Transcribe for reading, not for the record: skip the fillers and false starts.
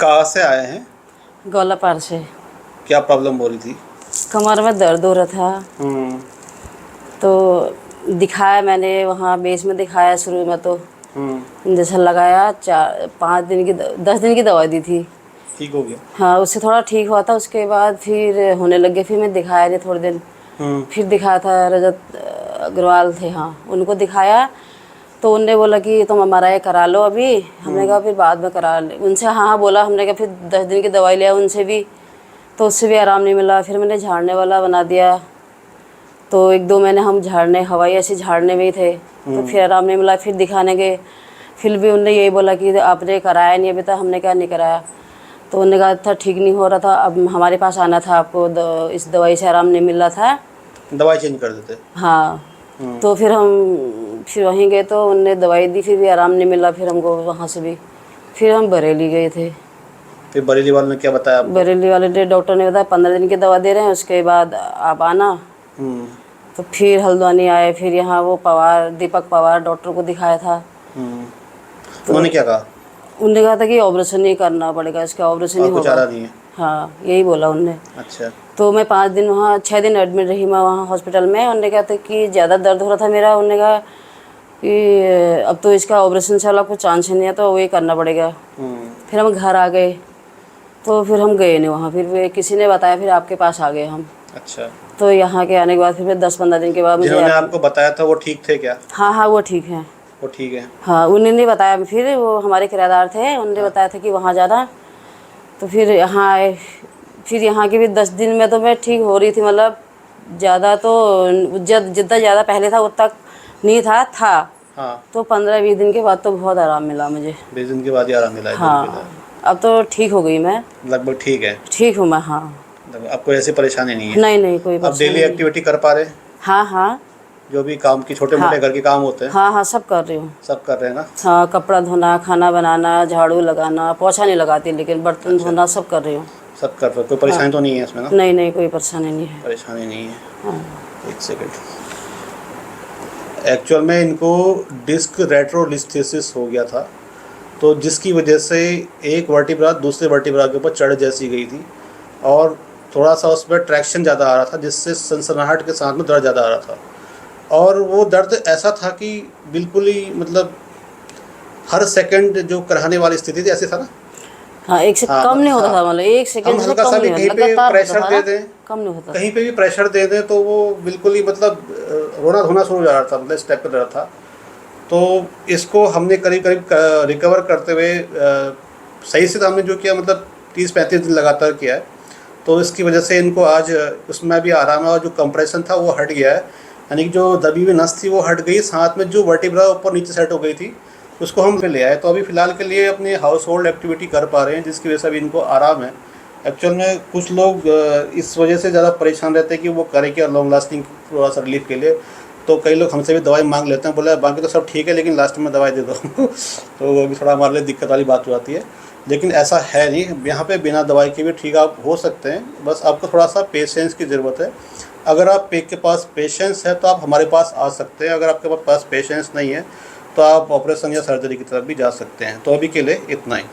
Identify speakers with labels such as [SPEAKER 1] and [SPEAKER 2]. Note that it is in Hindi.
[SPEAKER 1] कहाँ से आए हैं?
[SPEAKER 2] गौलापार से।
[SPEAKER 1] क्या प्रॉब्लम हो रही थी?
[SPEAKER 2] कमर में दर्द हो रहा था, तो दिखाया मैंने वहाँ बेस में दिखाया। शुरू में तो इंजेक्शन लगाया, 10 दिन की दवाई दी थी।
[SPEAKER 1] ठीक हो गया?
[SPEAKER 2] हाँ, उससे थोड़ा ठीक हुआ था। उसके बाद फिर होने लग गया। फिर मैं दिखाया नहीं थोड़े दिन। फिर दिखाया था रजत अग्रवाल थे, हाँ, उनको दिखाया। तो उनने बोला कि तुम MRI करा लो अभी। हमने कहा फिर बाद में करा ले। उनसे हाँ हाँ बोला हमने कहा। फिर 10 दिन की दवाई लिया उनसे भी, तो उससे भी आराम नहीं मिला। फिर मैंने झाड़ने वाला बना दिया। तो 1-2 महीने हम झाड़ने, हवाई ऐसे झाड़ने में ही थे। तो फिर आराम नहीं मिला। फिर दिखाने गए, फिर भी उनने यही बोला कि आपने कराया नहीं अभी तक। हमने क्या नहीं कराया। तो उन्होंने कहा था ठीक नहीं हो रहा था, अब हमारे पास आना था आपको। इस दवाई से आराम नहीं मिल रहा था,
[SPEAKER 1] दवाई चेंज कर देते।
[SPEAKER 2] हाँ। तो फिर हम वहीं गए, तो उनने दवाई दी, फिर भी आराम नहीं मिला। फिर हमको वहाँ से भी फिर हम बरेली गए थे।
[SPEAKER 1] फिर बरेली वाले ने क्या बताया आपको?
[SPEAKER 2] बरेली वाले डॉक्टर ने बताया 15 दिन की दवा दे रहे हैं, उसके बाद आप आना। तो फिर हल्द्वानी आए। फिर यहाँ वो पवार, दीपक पवार डॉक्टर को दिखाया था।
[SPEAKER 1] तो उन्होंने क्या कहा?
[SPEAKER 2] उनने कहा था कि ऑपरेशन ही करना पड़ेगा, इसका ऑपरेशन ही
[SPEAKER 1] और कुछ
[SPEAKER 2] होगा।
[SPEAKER 1] चारा नहीं है?
[SPEAKER 2] हाँ, यही बोला उनने।
[SPEAKER 1] अच्छा।
[SPEAKER 2] तो मैं 5 दिन वहाँ, 6 दिन एडमिट रही मैं वहाँ हॉस्पिटल में। उन्होंने कहा था कि ज़्यादा दर्द हो रहा था मेरा। उन्होंने कहा कि अब तो इसका ऑपरेशन से वाला कुछ चांस ही नहीं है, तो वही करना पड़ेगा। फिर हम घर आ गए। तो फिर हम गए नहीं वहाँ। फिर किसी ने बताया, फिर आपके पास आ गए हम।
[SPEAKER 1] अच्छा।
[SPEAKER 2] तो यहाँ के आने के बाद फिर 10-15 दिन के बाद मुझे
[SPEAKER 1] जिन्होंने आपको बताया था वो ठीक थे क्या?
[SPEAKER 2] हाँ हाँ, वो ठीक है।
[SPEAKER 1] वो ठीक है?
[SPEAKER 2] हाँ, उन्होंने बताया। फिर वो हमारे किराएदार थे, उन्होंने बताया था कि वहाँ जाना। तो फिर यहाँ आए। फिर यहाँ के भी 10 दिन में तो मैं ठीक हो रही थी। मतलब ज़्यादा तो जितना ज़्यादा पहले था उतना नहीं था।
[SPEAKER 1] हाँ।
[SPEAKER 2] तो 15-20 दिन के बाद तो बहुत आराम मिला मुझे।
[SPEAKER 1] 20 दिन के बाद ही आराम मिला है?
[SPEAKER 2] हाँ, अब तो ठीक हो गई मैं।
[SPEAKER 1] लगभग ठीक है?
[SPEAKER 2] ठीक हूँ मैं, हाँ।
[SPEAKER 1] आपको ऐसी परेशानी नहीं है?
[SPEAKER 2] नहीं नहीं, कोई
[SPEAKER 1] अब
[SPEAKER 2] परेशानी
[SPEAKER 1] डेली
[SPEAKER 2] नहीं।
[SPEAKER 1] एक्टिविटी कर पा रहे हैं?
[SPEAKER 2] हाँ हाँ।
[SPEAKER 1] जो भी काम की छोटे मोटे घर के काम होते हैं?
[SPEAKER 2] हाँ हाँ, सब कर रही हूँ।
[SPEAKER 1] सब कर रहे हैं ना?
[SPEAKER 2] हाँ, कपड़ा धोना, खाना बनाना, झाड़ू लगाना, पोछा नहीं लगाती, लेकिन बर्तन धोना सब कर रही हूँ।
[SPEAKER 1] सब कर रहे हो? कोई परेशानी तो नहीं है इसमें ना?
[SPEAKER 2] नहीं नहीं, कोई परेशानी नहीं है।
[SPEAKER 1] परेशानी नहीं है।
[SPEAKER 2] हाँ।
[SPEAKER 1] एक सेकंड। एक्चुअल में इनको डिस्क रेट्रोलिस्थेसिस हो गया था, तो जिसकी वजह से एक वर्टिब्रा दूसरे वर्टिब्रा के ऊपर चढ़ जैसी गई थी, और थोड़ा सा उसमें ट्रैक्शन ज़्यादा आ रहा था, जिससे सनसनाहट के साथ में दर्द ज़्यादा आ रहा था। और वो दर्द ऐसा था कि बिल्कुल ही मतलब हर सेकंड जो कराने वाली स्थिति थी, ऐसे था ना।
[SPEAKER 2] हाँ, एक से कम नहीं होता था। मतलब 1 सेकंड
[SPEAKER 1] हम
[SPEAKER 2] से
[SPEAKER 1] हल्का
[SPEAKER 2] कम
[SPEAKER 1] सा भी
[SPEAKER 2] नहीं
[SPEAKER 1] कहीं
[SPEAKER 2] होता,
[SPEAKER 1] पे
[SPEAKER 2] लगातार
[SPEAKER 1] प्रेशर
[SPEAKER 2] होता
[SPEAKER 1] दे
[SPEAKER 2] था,
[SPEAKER 1] दें,
[SPEAKER 2] कम नहीं होता।
[SPEAKER 1] कहीं पे भी प्रेशर दे दें तो वो बिल्कुल ही मतलब रोना धोना शुरू हो जा रहा था, मतलब स्टेप कर रहा था। तो इसको हमने करीब करीब रिकवर करते हुए सही से हमने जो किया, मतलब 30-35 दिन लगातार किया है। तो इसकी वजह से इनको आज उसमें भी आराम है, और जो कंप्रेशन था वो हट गया है, यानी कि जो दबी हुई नस थी वो हट गई, साथ में जो वर्टिब्रा ऊपर नीचे सेट हो गई थी उसको हम ले आए। तो अभी फ़िलहाल के लिए अपनी हाउस होल्ड एक्टिविटी कर पा रहे हैं, जिसकी वजह से अभी इनको आराम है। एक्चुअल में कुछ लोग इस वजह से ज़्यादा परेशान रहते हैं कि वो करें क्या लॉन्ग लास्टिंग थोड़ा सा रिलीफ के लिए। तो कई लोग हमसे भी दवाई मांग लेते हैं, बोले बाकी तो सब ठीक है लेकिन लास्ट में दवाई दे दो तो वो भी थोड़ा हमारे लिए दिक्कत वाली बात हो जाती है। लेकिन ऐसा है नहीं, यहाँ पे बिना दवाई के भी ठीक आप हो सकते हैं। बस आपको थोड़ा सा पेशेंस की ज़रूरत है। अगर आप के पास पेशेंस है तो आप हमारे पास आ सकते हैं। अगर आपके पास पेशेंस नहीं है तो आप ऑपरेशन या सर्जरी की तरफ भी जा सकते हैं। तो अभी के लिए इतना ही।